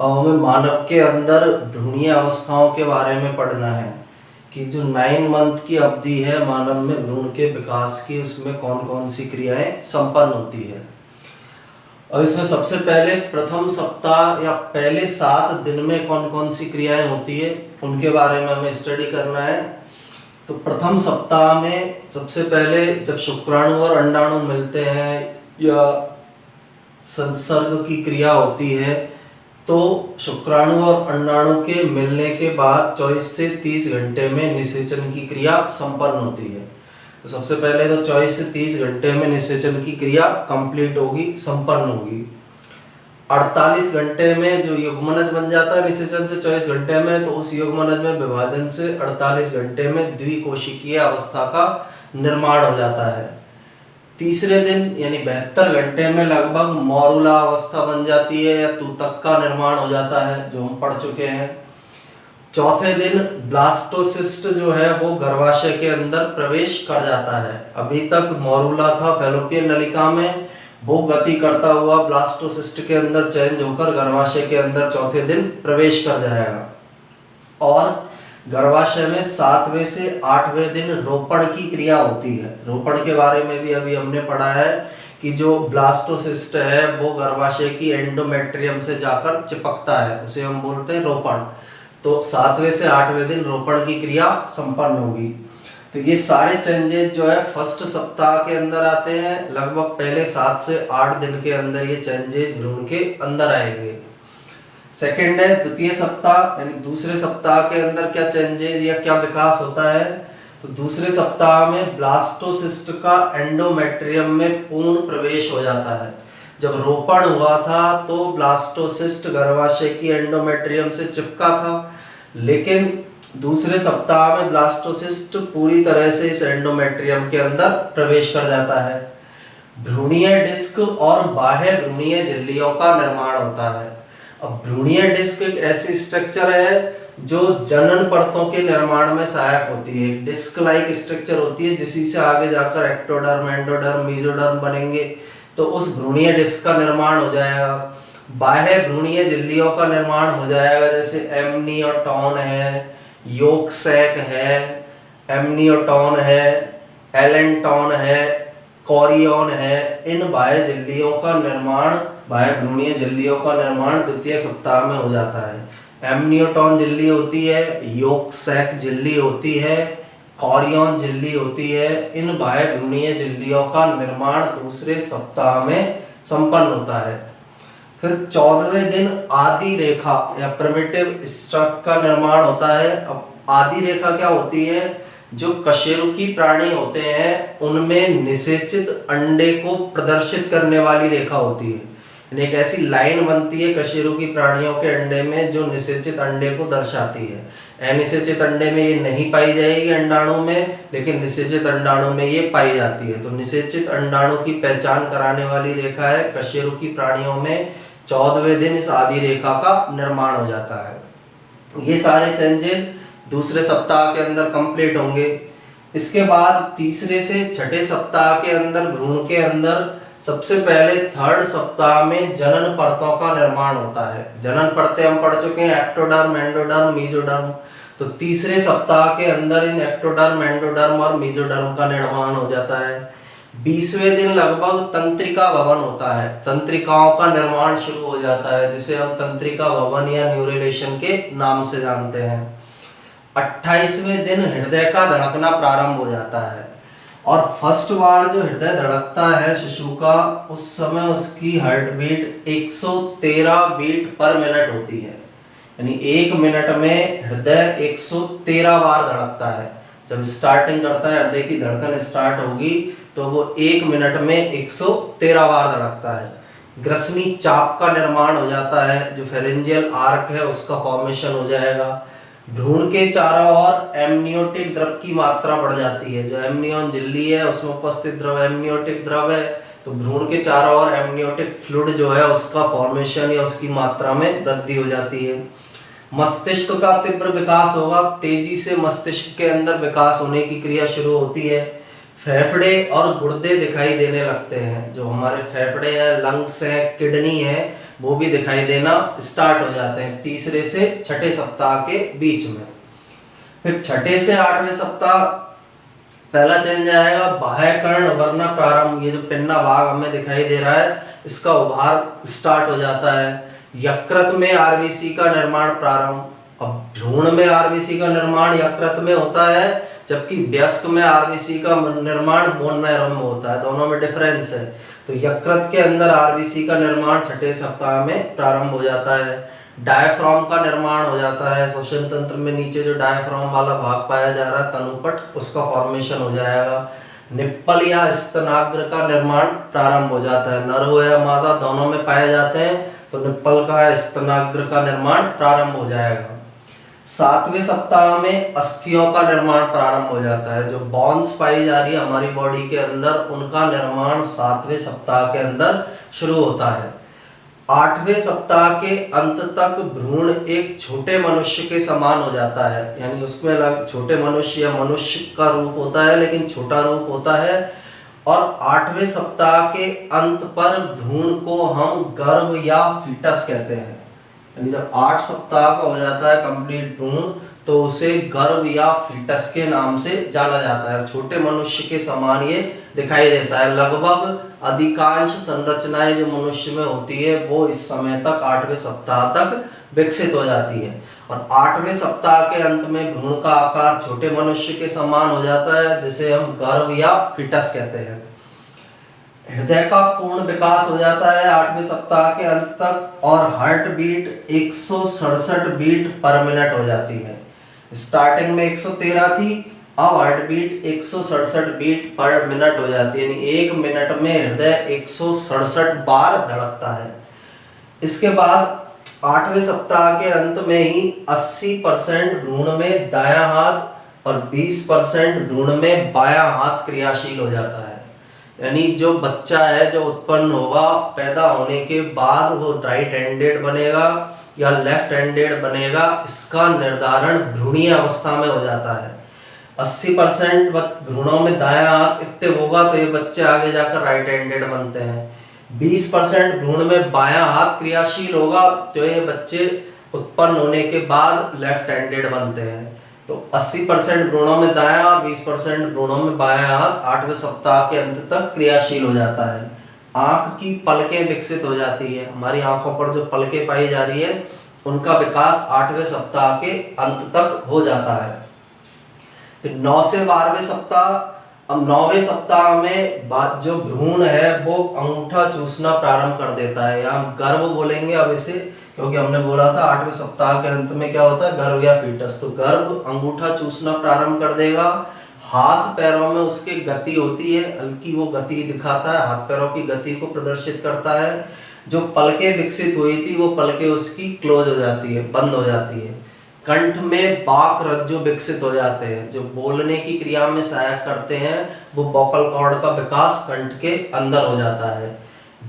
और हमें मानव के अंदर भ्रूणीय अवस्थाओं के बारे में पढ़ना है कि जो 9 मंथ की अवधि है मानव में भ्रूण के विकास की, उसमें कौन कौन सी क्रियाएं संपन्न होती है। और इसमें सबसे पहले प्रथम सप्ताह या पहले 7 दिन में कौन कौन सी क्रियाएं होती है उनके बारे में हमें स्टडी करना है। तो प्रथम सप्ताह में सबसे पहले जब शुक्राणु और अंडाणु मिलते हैं या संसर्ग की क्रिया होती है, तो शुक्राणु और अंडाणु के मिलने के बाद 24 से 30 घंटे में निषेचन की क्रिया संपन्न होती है। तो सबसे पहले तो 24 से 30 घंटे में निषेचन की क्रिया कंप्लीट होगी, संपन्न होगी। 48 घंटे में जो युग्मनज बन जाता है निषेचन से 24 घंटे में, तो उस युग्मनज में विभाजन से 48 घंटे में द्विकोशिकीय अवस्था का निर्माण हो जाता है। तीसरे दिन यानी 72 घंटे में लगभग मॉरुला अवस्था बन जाती है या तूतक का निर्माण हो जाता है, जो हम पढ़ चुके हैं। चौथे दिन ब्लास्टोसिस्ट जो है वो गर्भाशय के अंदर प्रवेश कर जाता है। अभी तक मॉरुला था फैलोपियन नलिका में, वो गति करता हुआ ब्लास्टोसिस्ट के अंदर चेंज होकर गर्भाशय के अंदर चौथे दिन प्रवेश कर जाएगा। और गर्भाशय में 7वें से 8वें दिन रोपण की क्रिया होती है। रोपण के बारे में भी अभी हमने पढ़ा है कि जो ब्लास्टोसिस्ट है वो गर्भाशय की एंडोमेट्रियम से जाकर चिपकता है, उसे हम बोलते हैं रोपण। तो 7वें से 8वें दिन रोपण की क्रिया संपन्न होगी। तो ये सारे चेंजेस जो है फर्स्ट सप्ताह के अंदर आते हैं। लगभग पहले 7 से 8 दिन के अंदर ये चेंजेस भ्रूण के अंदर आएंगे। सेकेंड है द्वितीय सप्ताह, यानी दूसरे सप्ताह के अंदर क्या चेंजेस या क्या विकास होता है। तो दूसरे सप्ताह में ब्लास्टोसिस्ट का एंडोमेट्रियम में पूर्ण प्रवेश हो जाता है। जब रोपण हुआ था तो ब्लास्टोसिस्ट गर्भाशय की एंडोमेट्रियम से चिपका था, लेकिन दूसरे सप्ताह में ब्लास्टोसिस्ट पूरी तरह से इस एंडोमेट्रियम के अंदर प्रवेश कर जाता है। भ्रूणीय डिस्क और बाह्य भ्रूणीय झिल्लियों का निर्माण होता है। अब भ्रूणीय डिस्क एक ऐसी स्ट्रक्चर है जो जनन परतों के निर्माण में सहायक होती है। डिस्क लाइक स्ट्रक्चर होती है, जिसी से आगे जाकर एक्टोडर्म, एंडोडर्म, मेसोडर्म बनेंगे, तो उस भ्रूणीय डिस्क का निर्माण हो जाएगा। बाह्य भ्रूणीय झिल्लियों का निर्माण हो जाएगा, जैसे एमनियोटॉन है, योक सैक है, एमनियोटॉन है, एलेंटॉन है, कोरियन है। इन बाह्य झिल्लियों का निर्माण, बाह्य भ्रूणीय झिल्लियों का निर्माण द्वितीय सप्ताह में हो जाता है। एमनियोटॉन झिल्ली होती है, योक सैक झिल्ली होती है, कोरियन झिल्ली होती है। इन बाह्य भ्रूणीय झिल्लियों का निर्माण दूसरे सप्ताह में संपन्न होता है। फिर 14वें दिन आदि रेखा या प्रिमिटिव स्टॉक का निर्माण होता है। अब आदि रेखा क्या होती है, जो कशेरुकी प्राणी होते हैं उनमें निषेचित अंडे को प्रदर्शित करने वाली रेखा होती है। यानी एक ऐसी लाइन बनती है कशेरुकी प्राणियों के अंडे में जो निषेचित अंडे को दर्शाती है। अनिषेचित अंडे में ये नहीं पाई जाएगी अंडाणु में, लेकिन निषेचित अंडाणु में ये पाई जाती है। तो निषेचित अंडाणु की पहचान कराने वाली रेखा है कशेरुकी प्राणियों में 14वें दिन इस आदि रेखा का निर्माण हो जाता है। ये सारे चेंजेस दूसरे सप्ताह के अंदर कंप्लीट होंगे। इसके बाद तीसरे से छठे सप्ताह के अंदर भ्रूण के अंदर सबसे पहले 3rd सप्ताह में जनन परतों का निर्माण होता है। जनन परतें हम पढ़ चुके हैं, एक्टोडर्म, एंडोडर्म, मेसोडर्म। तो तीसरे सप्ताह के अंदर इन एक्टोडर्म, एंडोडर्म और मेसोडर्म का निर्माण हो जाता है। 20वें दिन लगभग तंत्रिका भवन होता है, तंत्रिकाओं का निर्माण शुरू हो जाता है, जिसे हम तंत्रिका भवन या न्यूरेलेशन के नाम से जानते हैं। 28वें दिन हृदय का धड़कना प्रारंभ हो जाता है। और फर्स्ट बार जो हृदय धड़कता है शिशु का, उस समय उसकी heart beat 113 beat per minute होती है। यानी 1 मिनट में हृदय 113 बार धड़कता है। जब स्टार्टिंग करता है, हृदय की धड़कन स्टार्ट होगी तो वो 1 मिनट में 113 बार धड़कता है। ग्रसनी चाप का निर्माण हो जाता है, जो फेरेंजियल आर्क है उसका फॉर्मेशन हो जाएगा। भ्रूण के चारों ओर एमनियोटिक द्रव की मात्रा बढ़ जाती है। जो एमनियोन झिल्ली है उसमें उपस्थित द्रव एमनियोटिक द्रव है, तो भ्रूण के चारों ओर एमनियोटिक फ्लूइड जो है उसका फॉर्मेशन या उसकी मात्रा में वृद्धि हो जाती है। मस्तिष्क का तीव्र विकास होगा, तेजी से मस्तिष्क के अंदर विकास होने की क्रिया शुरू होती है। फेफड़े और गुर्दे दिखाई देने लगते हैं, जो हमारे फेफड़े हैं, लंग्स हैं, किडनी है, वो भी दिखाई देना स्टार्ट हो जाते हैं तीसरे से छठे सप्ताह के बीच में। फिर छठे से आठवें सप्ताह पहला चेंज आएगा, बाह्य कर्ण वरना प्रारंभ। ये जो पिन्ना भाग हमें दिखाई दे रहा है इसका उभार स्टार्ट हो जाता है। यकृत में आरबीसी का निर्माण प्रारंभ। अब भ्रूण में आरबीसी का निर्माण यकृत में होता है, जबकि वयस्क में आरबीसी का निर्माण बोन मैरो में होता है, दोनों में डिफरेंस है। तो यकृत के अंदर आरबीसी का निर्माण छठे सप्ताह में प्रारंभ हो जाता है। डायफ्राम का निर्माण हो जाता है, श्वसन तंत्र में नीचे जो डायफ्राम वाला भाग पाया जा रहा है तनुपट, उसका फॉर्मेशन हो जाएगा। निप्पल या स्तनाग्र का निर्माण प्रारंभ हो जाता है, नर हो या मादा दोनों में पाए जाते हैं, तो निप्पल का स्तनाग्र का निर्माण प्रारंभ हो जाएगा। सातवें सप्ताह में अस्थियों का निर्माण प्रारंभ हो जाता है, जो बोन्स पाई जा रही है हमारी बॉडी के अंदर उनका निर्माण सातवें सप्ताह के अंदर शुरू होता है। आठवें सप्ताह के अंत तक भ्रूण एक छोटे मनुष्य के समान हो जाता है, यानी उसमें छोटे मनुष्य या मनुष्य का रूप होता है लेकिन छोटा रूप होता है। और आठवें सप्ताह के अंत पर भ्रूण को हम गर्भ या फीटस कहते हैं, यानी जब 8 सप्ताह का हो जाता है कंप्लीट भ्रूण तो उसे गर्भ या फीटस के नाम से जाना जाता है। छोटे मनुष्य के समान ये दिखाई देता है। लगभग अधिकांश संरचनाएं जो मनुष्य में होती है वो इस समय तक 8वें सप्ताह तक विकसित हो जाती है। और 8वें सप्ताह के अंत में भ्रूण का आकार छोटे मनुष्य के समान हो जाता है, जिसे हम गर्भ या फीटस कहते हैं। हृदय का पूर्ण विकास हो जाता है 8वें सप्ताह के अंत तक, और heart beat 167 beat per minute हो जाती है। स्टार्टिंग में 113 थी, अब heart beat 167 beat per minute हो जाती है, यानी एक मिनट में हृदय 167 बार धड़कता है। इसके बाद 8वें सप्ताह के अंत में ही 80% भ्रूण में दायां हाथ और 20% भ्रूण में बायां हाथ क्रियाशील हो जाता है। यानी जो बच्चा है जो उत्पन्न होगा पैदा होने के बाद वो राइट हैंडेड बनेगा या लेफ्ट हैंडेड बनेगा, इसका निर्धारण भ्रूणीय अवस्था में हो जाता है। 80% भ्रूणों में दायां हाथ एक्टिव होगा तो ये बच्चे आगे जाकर राइट हैंडेड बनते हैं। 20% भ्रूण में बायां हाथ क्रियाशील होगा तो ये बच्चे उत्पन्न होने के बाद लेफ्ट हैंडेड बनते हैं। तो 80% भ्रूणों में दायां और 20% भ्रूणों में बायां हाथ 8वें सप्ताह के अंत तक क्रियाशील हो जाता है। आंख की पलकें विकसित हो जाती है, हमारी आंखों पर जो पलकें पाई जा रही है उनका विकास 8वें सप्ताह के अंत तक हो जाता है। फिर 9 से 12वें सप्ताह, अब 9वें सप्ताह में जो भ्रूण है वो अंगूठा चूसना प्रारंभ कर देता है, या हम गर्भ बोलेंगे अब इसे, क्योंकि हमने बोला था 8वें सप्ताह के अंत में क्या होता है गर्भ या फीटस, तो गर्भ अंगूठा चूसना प्रारंभ कर देगा। हाथ पैरों में उसके गति होती है, हल्की वो गति दिखाता है, हाथ पैरों की गति को प्रदर्शित करता है। जो पलकें विकसित हुई थी वो पलकें उसकी क्लोज हो जाती है, बंद हो जाती है। कंठ में बाक रज्जु विकसित हो जाते हैं, जो बोलने की क्रिया में सहायक करते हैं, वो वोकल कॉर्ड का विकास कंठ के अंदर हो जाता है।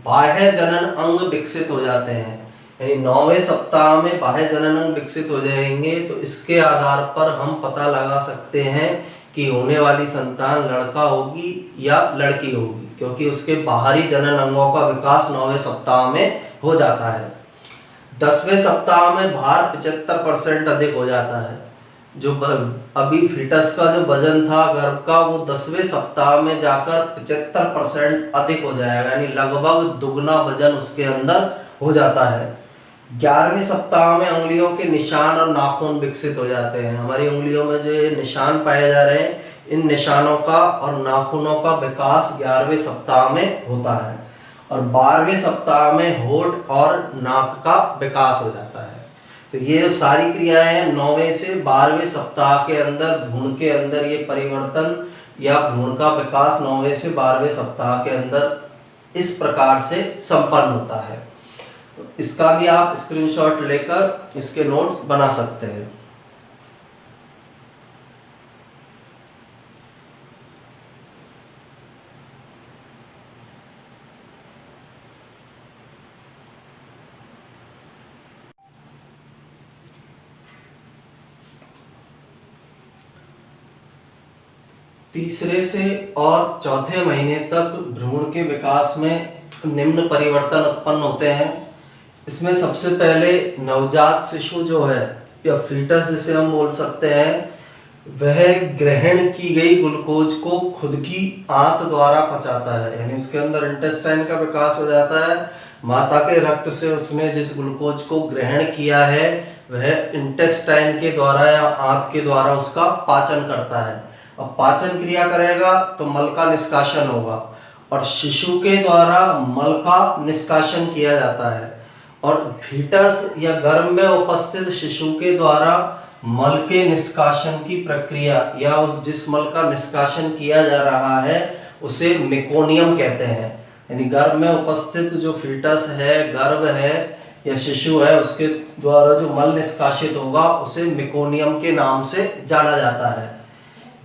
बाह्य जनन अंग विकसित हो जाते हैं, यानी 9वें सप्ताह में बाह्य जनन अंग विकसित हो जाएंगे, तो इसके आधार पर हम पता लगा सकते हैं कि होने वाली संतान लड़का होगी या लड़की होगी, क्योंकि उसके बाहरी जनन अंगों का विकास 9वें सप्ताह में हो जाता है। 10वें सप्ताह में भार 75% अधिक हो जाता है। जो अभी फीटस का जो वजन था गर्भ का वो 10वें सप्ताह में जाकर 75% अधिक हो जाएगा, यानी लगभग दुगना वजन उसके अंदर हो जाता है। 11वें सप्ताह में उंगलियों के निशान और नाखून विकसित हो जाते हैं। हमारी उंगलियों में जो ये निशान पाए जा रहे हैं, इन निशानों का और नाखूनों का विकास 11वें सप्ताह में होता है। और 12वें सप्ताह में होठ और नाक का विकास हो जाता है। तो ये सारी क्रियाएं 9वें से 12वें सप्ताह के अंदर भ्रूण के अंदर ये परिवर्तन या भ्रूण का विकास 9वें से 12वें सप्ताह के अंदर इस प्रकार से संपन्न होता है। तो इसका भी आप स्क्रीनशॉट लेकर इसके नोट्स बना सकते हैं। तीसरे से और चौथे महीने तक भ्रूण के विकास में निम्न परिवर्तन उत्पन्न होते हैं। इसमें सबसे पहले नवजात शिशु जो है या फीटस जिसे हम बोल सकते हैं, वह ग्रहण की गई ग्लूकोज को खुद की आंत द्वारा पचाता है, यानी उसके अंदर इंटेस्टाइन का विकास हो जाता है। माता के रक्त से उसने जिस ग्लूकोज को ग्रहण किया है वह इंटेस्टाइन के द्वारा या आंत के द्वारा उसका पाचन करता है। अब पाचन क्रिया करेगा तो मल का निष्कासन होगा और शिशु के द्वारा मल का निष्कासन किया जाता है और फीटस या गर्भ में उपस्थित शिशु के द्वारा मल के निष्कासन की प्रक्रिया या उस जिस मल का निष्कासन किया जा रहा है उसे मेकोनियम कहते हैं। यानी गर्भ में उपस्थित जो फीटस है, गर्भ है या शिशु है, उसके द्वारा जो मल निष्कासित होगा उसे मेकोनियम के नाम से जाना जाता है।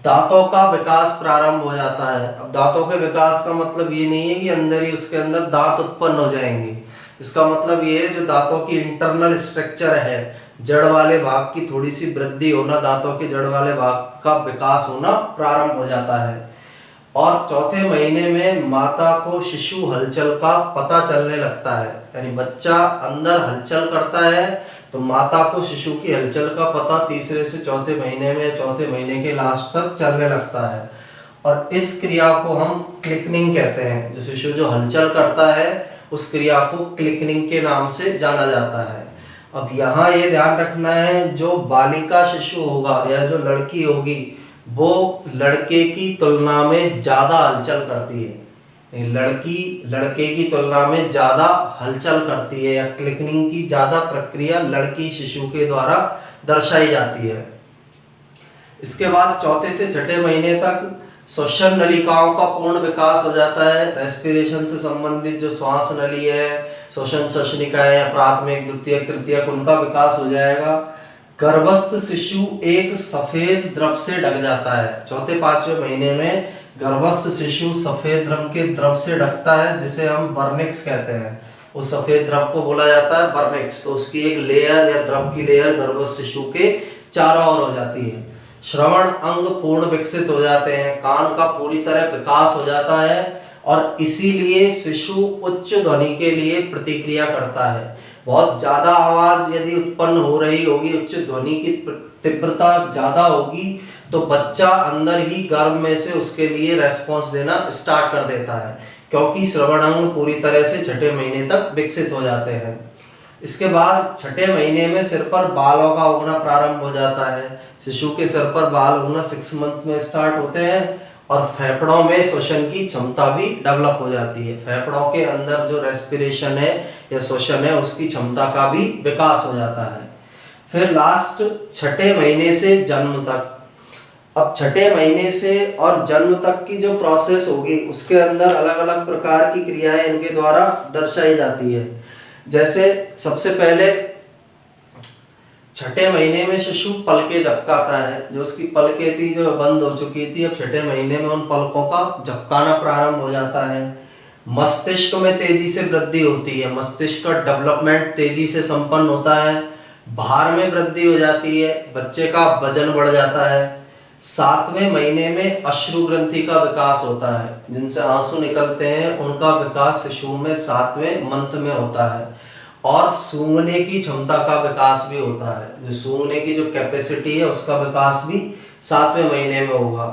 दांतों का विकास प्रारंभ हो जाता है। अब दांतों के विकास का मतलब ये नहीं है कि अंदर ही उसके अंदर दांत उत्पन्न हो जाएंगे। इसका मतलब ये है जो दांतों की इंटरनल स्ट्रक्चर है, जड़ वाले भाग की थोड़ी सी वृद्धि होना, दांतों के जड़ वाले भाग का विकास होना प्रारंभ हो जाता है। और चौथे महीने में माता को शिशु हलचल का पता चलने लगता है, यानी बच्चा अंदर हलचल करता है तो माता को शिशु की हलचल का पता तीसरे से चौथे महीने में, चौथे महीने के लास्ट तक चलने लगता है और इस क्रिया को हम क्लिकनिंग कहते हैं। जो शिशु जो हलचल करता है उस क्रिया को क्लिकनिंग के नाम से जाना जाता है। अब यहाँ ये ध्यान रखना है, जो बालिका शिशु होगा या जो लड़की होगी वो लड़के की तुलना में ज्यादा हलचल करती है। लड़की लड़के की तुलना में ज्यादा हलचल करती है या क्लिकनिंग की ज्यादा प्रक्रिया लड़की शिशु के द्वारा दर्शाई जाती है। इसके बाद चौथे से छठे महीने तक श्वसन नलिकाओं का पूर्ण विकास हो जाता है। रेस्पिरेशन से संबंधित जो श्वास नली है, श्वसन श्वसनिकाएं या प्राथमिक, द्वितीयक, तृतीयक, उनका विकास हो जाएगा। गर्भस्थ शिशु एक सफेद द्रव से ढक जाता है। चौथे पांचवें महीने में गर्भस्थ शिशु सफेद रंग के द्रव से ढकता है जिसे हम बर्निक्स कहते हैं। उस सफेद द्रव को बोला जाता है बर्निक्स। तो उसकी एक लेयर या द्रव की लेयर गर्भस्थ शिशु के चारों ओर हो जाती है। श्रवण अंग पूर्ण विकसित हो जाते हैं, कान का पूरी तरह विकास हो जाता है और इसीलिए शिशु उच्च ध्वनि के लिए प्रतिक्रिया करता है। बहुत ज्यादा आवाज यदि उत्पन्न हो रही होगी, उच्च ध्वनि की तीव्रता ज्यादा होगी तो बच्चा अंदर ही गर्भ में से उसके लिए रेस्पॉन्स देना स्टार्ट कर देता है, क्योंकि श्रवण अंग पूरी तरह से छठे महीने तक विकसित हो जाते हैं। इसके बाद छठे महीने में सिर पर बालों का उगना प्रारंभ हो जाता है। शिशु के सिर पर बाल उगना 6 मंथ में स्टार्ट होते हैं और फेफड़ों में श्वसन की क्षमता भी डेवलप हो जाती है। फेफड़ों के अंदर जो रेस्पिरेशन है या श्वसन है उसकी क्षमता का भी विकास हो जाता है। फिर लास्ट छठे महीने से जन्म तक। अब छठे महीने से और जन्म तक की जो प्रोसेस होगी उसके अंदर अलग अलग प्रकार की क्रियाएं इनके द्वारा दर्शाई जाती है। जैसे सबसे पहले छठे महीने में शिशु पलकें झपकाता है। जो उसकी पलकें थी जो बंद हो चुकी थी, अब छठे महीने में उन पलकों का झपकाना प्रारंभ हो जाता है। मस्तिष्क में तेजी से वृद्धि होती है, मस्तिष्क का डेवलपमेंट तेजी से संपन्न होता है। भार में वृद्धि हो जाती है, बच्चे का वजन बढ़ जाता है। 7वें महीने में अश्रु ग्रंथि का विकास होता है, जिनसे आंसू निकलते हैं, उनका विकास शिशु में 7वें मंथ में होता है। और सूंघने की क्षमता का विकास भी होता है, जो सूंघने की जो कैपेसिटी है उसका विकास भी 7वें महीने में होगा।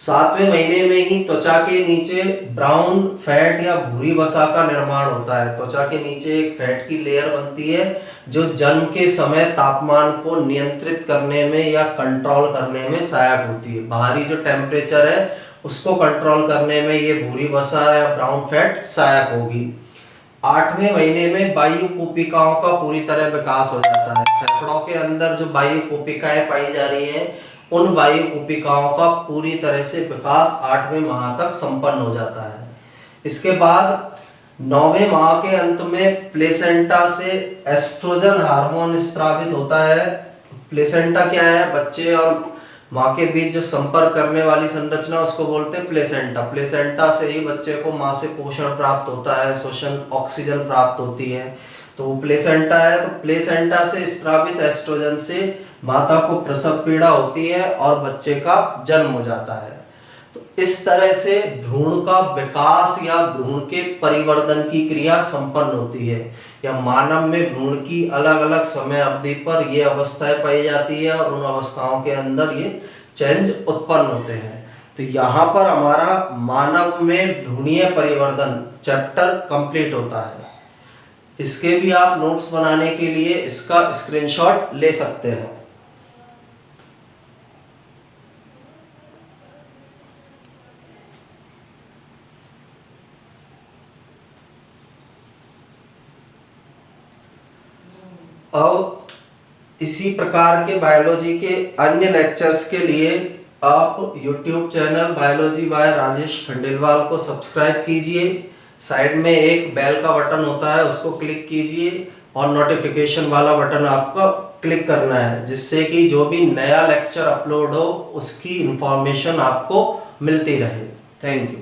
7वें महीने में ही त्वचा के नीचे ब्राउन फैट या भूरी वसा का निर्माण होता है। त्वचा के नीचे एक फैट की लेयर बनती है जो जन्म के समय तापमान को नियंत्रित करने में या कंट्रोल करने में सहायक होती है। बाहरी जो टेम्परेचर है उसको कंट्रोल करने में ये भूरी वसा या ब्राउन फैट सहायक होगी। 8वें महीने में वायु कोशिकाओं का पूरी तरह विकास हो जाता है। फेफड़ों के अंदर जो वायु कोशिकाएं पाई जा रही हैं उन वायु कोशिकाओं का पूरी तरह से विकास 8वें माह तक संपन्न हो जाता है। इसके बाद 9वें माह के अंत में प्लेसेंटा से एस्ट्रोजन हार्मोन स्रावित होता है। प्लेसेंटा क्या है? बच्चे और माँ के बीच जो संपर्क करने वाली संरचना उसको बोलते हैं प्लेसेंटा। प्लेसेंटा से ही बच्चे को माँ से पोषण प्राप्त होता है, श्वसन ऑक्सीजन प्राप्त होती है, तो वो प्लेसेंटा है। तो प्लेसेंटा से स्रावित एस्ट्रोजन से माता को प्रसव पीड़ा होती है और बच्चे का जन्म हो जाता है। तो इस तरह से भ्रूण का विकास या भ्रूण के परिवर्तन की क्रिया संपन्न होती है, या मानव में भ्रूण की अलग अलग समय अवधि पर ये अवस्थाएं पाई जाती है और उन अवस्थाओं के अंदर ये चेंज उत्पन्न होते हैं। तो यहाँ पर हमारा मानव में भ्रूणीय परिवर्तन चैप्टर कंप्लीट होता है। इसके भी आप नोट्स बनाने के लिए इसका स्क्रीनशॉट ले सकते हैं। अब इसी प्रकार के बायोलॉजी के अन्य लेक्चर्स के लिए आप YouTube channel biology by Rajesh Khandelwal को सब्सक्राइब कीजिए। साइड में एक बेल का बटन होता है, उसको क्लिक कीजिए और नोटिफिकेशन वाला बटन आपको क्लिक करना है, जिससे कि जो भी नया लेक्चर अपलोड हो उसकी इंफॉर्मेशन आपको मिलती रहे। Thank you.